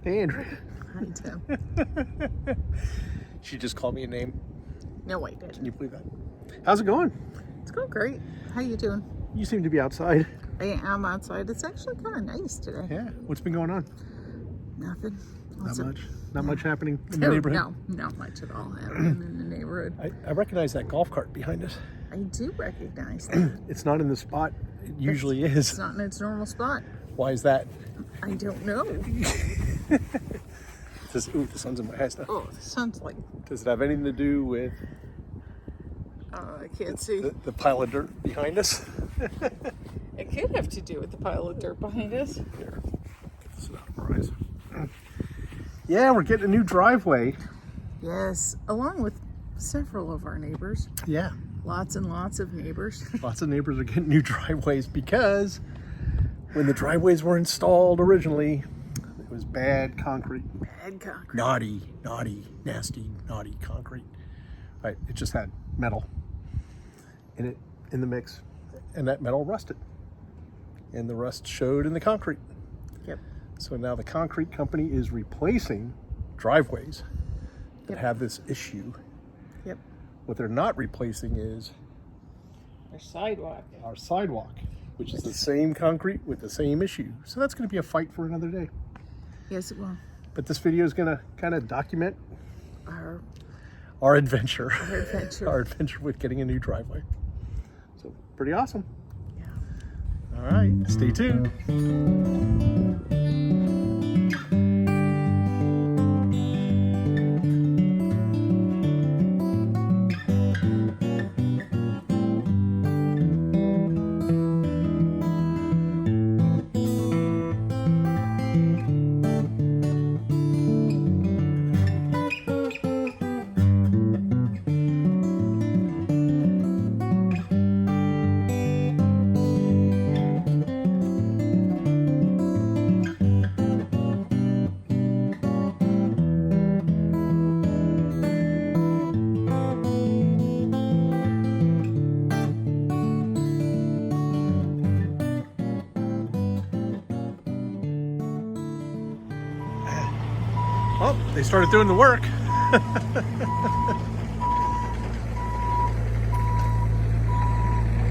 Hey, Andrea. Hi, Tim. She just called me a name. No, I didn't. Can you believe that? How's it going? It's going great. How you doing? You seem to be outside. I am outside. It's actually kind of nice today. Yeah. What's been going on? Nothing. Not much. Not much happening in the neighborhood. No, not much at all happening in the neighborhood. I recognize that golf cart behind us. I do recognize that. It's not in the spot it usually is. It's not in its normal spot. Why is that? I don't know. Ooh, the sun's in my eyes now. Oh, the sun's like, Does it have anything to do with I can't see. the pile of dirt behind us? It could have to do with the pile of dirt behind us. Here, get this out of our eyes. Yeah, we're getting a new driveway. Yes, along with several of our neighbors. Yeah. Lots and lots of neighbors. Lots of neighbors are getting new driveways because when the driveways were installed originally, it was bad concrete. Bad concrete. Naughty, nasty, naughty concrete. Right, it just had metal in the mix, and that metal rusted. And the rust showed in the concrete. Yep. So now the concrete company is replacing driveways that Yep. have this issue. Yep. What they're not replacing is Our sidewalk. our sidewalk, which is the same concrete with the same issue. So that's going to be a fight for another day. Yes, it will. But this video is going to kind of document Our adventure. adventure. Our adventure with getting a new driveway. So pretty awesome. Yeah. All right, stay tuned. Oh, they started doing the work.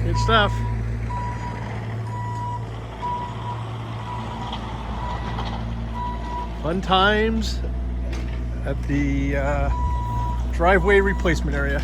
Good stuff. Fun times at the driveway replacement area.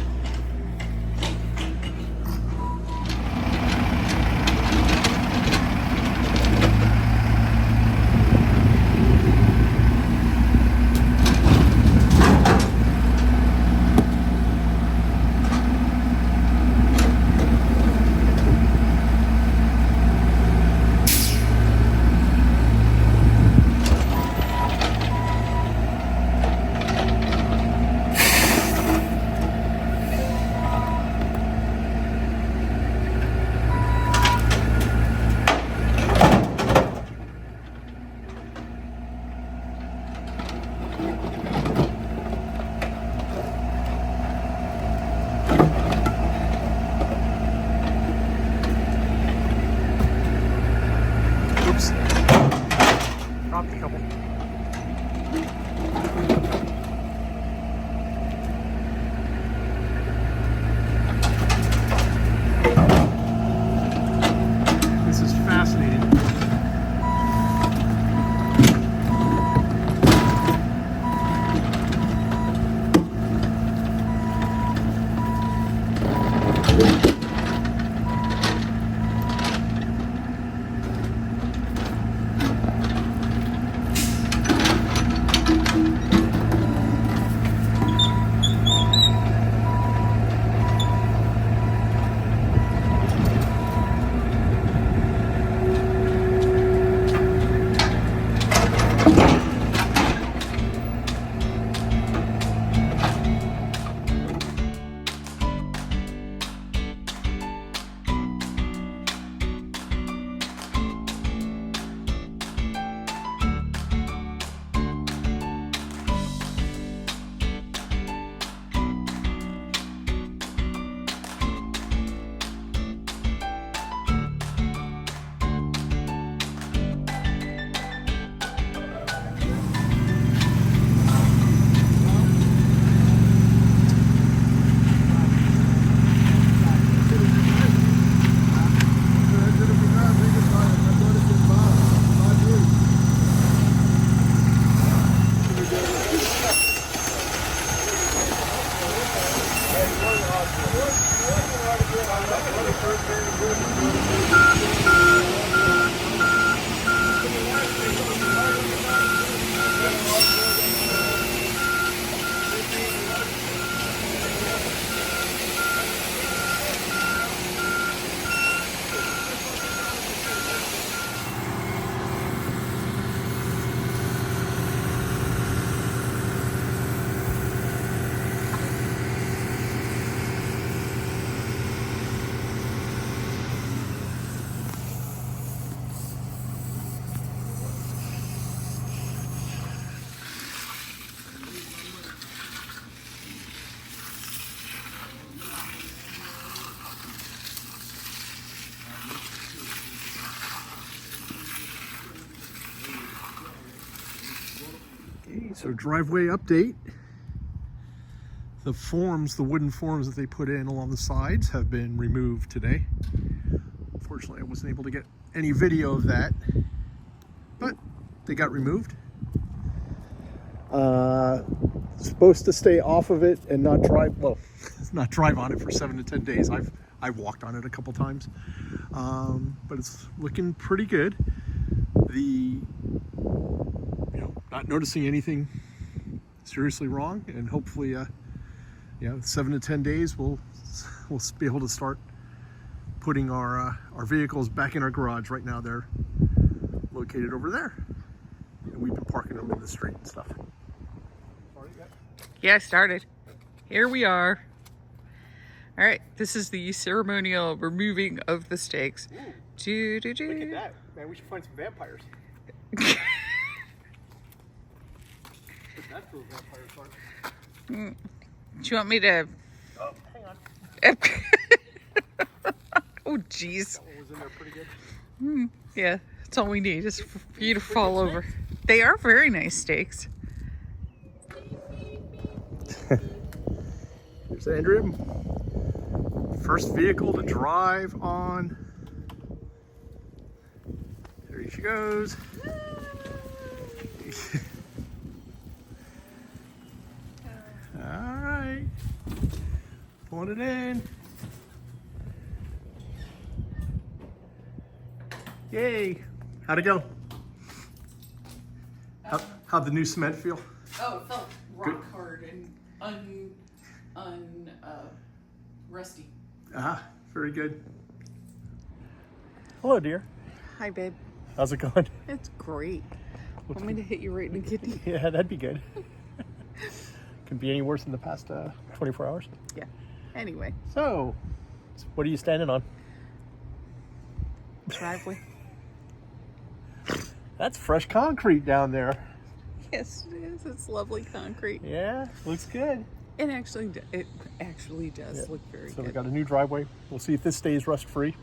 Oops. Dropped a couple. This is fascinating. So driveway update. The forms, the wooden forms that they put in along the sides have been removed today. Unfortunately, I wasn't able to get any video of that, but they got removed. Supposed to stay off of it and not drive, well, not drive on it for 7 to 10 days. I've walked on it a couple times, but it's looking pretty good. Not noticing anything seriously wrong, and hopefully 7 to 10 days we'll be able to start putting our vehicles back in our garage. Right now they're located over there, and we've been parking them in the street and stuff. Yeah, I started. Here we are. All right, this is the ceremonial removing of the stakes. Ooh, look at that, man! We should find some vampires. That's where vampires are. Do you want me to? Oh, hang on. Oh, jeez. That one was in there pretty good. Yeah, that's all we need is for you to fall over. They are very nice steaks. Here's Andrea. First vehicle to drive on. There she goes. All right. Pulling it in. Yay. How'd it go? How'd the new cement feel? Oh, it felt rock Good. hard and rusty. Ah, very good. Hello, dear. Hi, babe. How's it going? It's great. Want me to hit you right in the kidney? Yeah, that'd be good. Could be any worse in the past 24 hours. Yeah. Anyway, So, what are you standing on? driveway. That's fresh concrete down there. Yes, it is. It's lovely concrete. Yeah, looks good. It actually does Yeah. look very So we good. got a new driveway. We'll see if this stays rust free.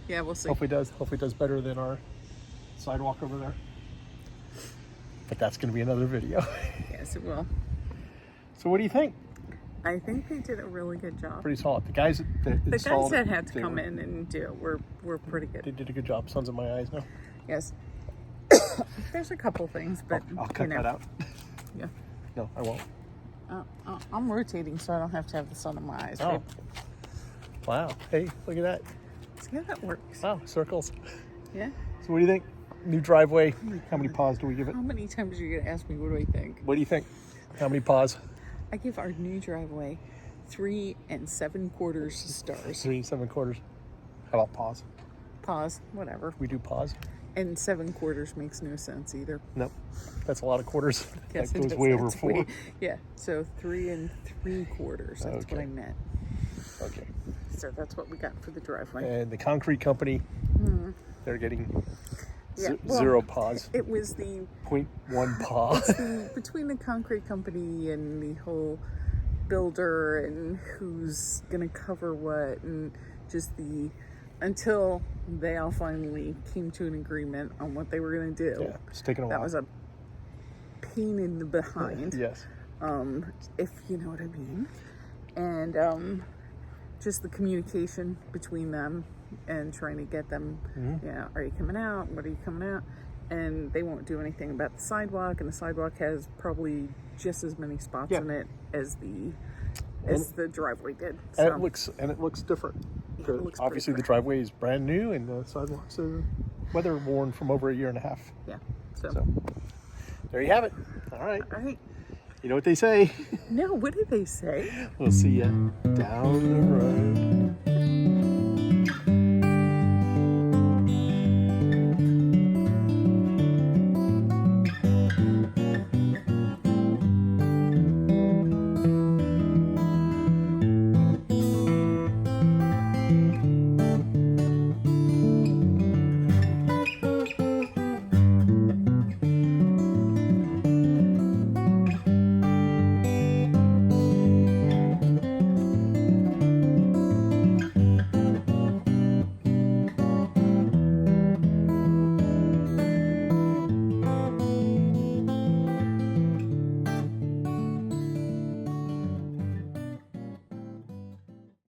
Yeah, we'll see. Hopefully it does. Hopefully it does better than our sidewalk over there. But that's going to be another video. Yes, it will. So what do you think? I think they did a really good job. Pretty solid. The guys that The guys installed that it, had to they come were- in and do it were pretty They good. did a good job. Sun's in my eyes now. Yes. There's a couple things, but I'll cut that out. Yeah. No, I won't. I'm rotating, so I don't have to have the sun in my eyes. Oh. Babe. Wow. Hey, look at that. See how that works? Wow, circles. Yeah. So what do you think? New driveway. How many paws do we give it? How many times are you gonna ask me what do I think? What do you think? How many paws? I give our new driveway 3 7/4 stars. 3 7/4. How about paws? Pause, whatever. We do paws? And 7/4 makes no sense either. Nope. That's a lot of quarters. Yes, That it goes does. way over That's 4. Yeah, so 3 3/4. That's what Okay. I meant. Okay. So that's what we got for the driveway. And the concrete company, they're getting Yeah, well, 0 paws. It was the 0.1 paw. between the concrete company and the whole builder and who's gonna cover what, and just until they all finally came to an agreement on what they were gonna do. Yeah, it's taking a while. That was a pain in the behind. Yes. If you know what I mean. And just the communication between them and trying to get them, are you coming out? What are you coming out? And they won't do anything about the sidewalk, and the sidewalk has probably just as many spots Yeah. in it as the driveway did. And So it looks different. it looks pretty Obviously the fresh. driveway is brand new and the sidewalks are weather worn from over 1.5 years. Yeah. So, So there you have it. All right. all right. You know what they say. No, what did they say? We'll see you down the road.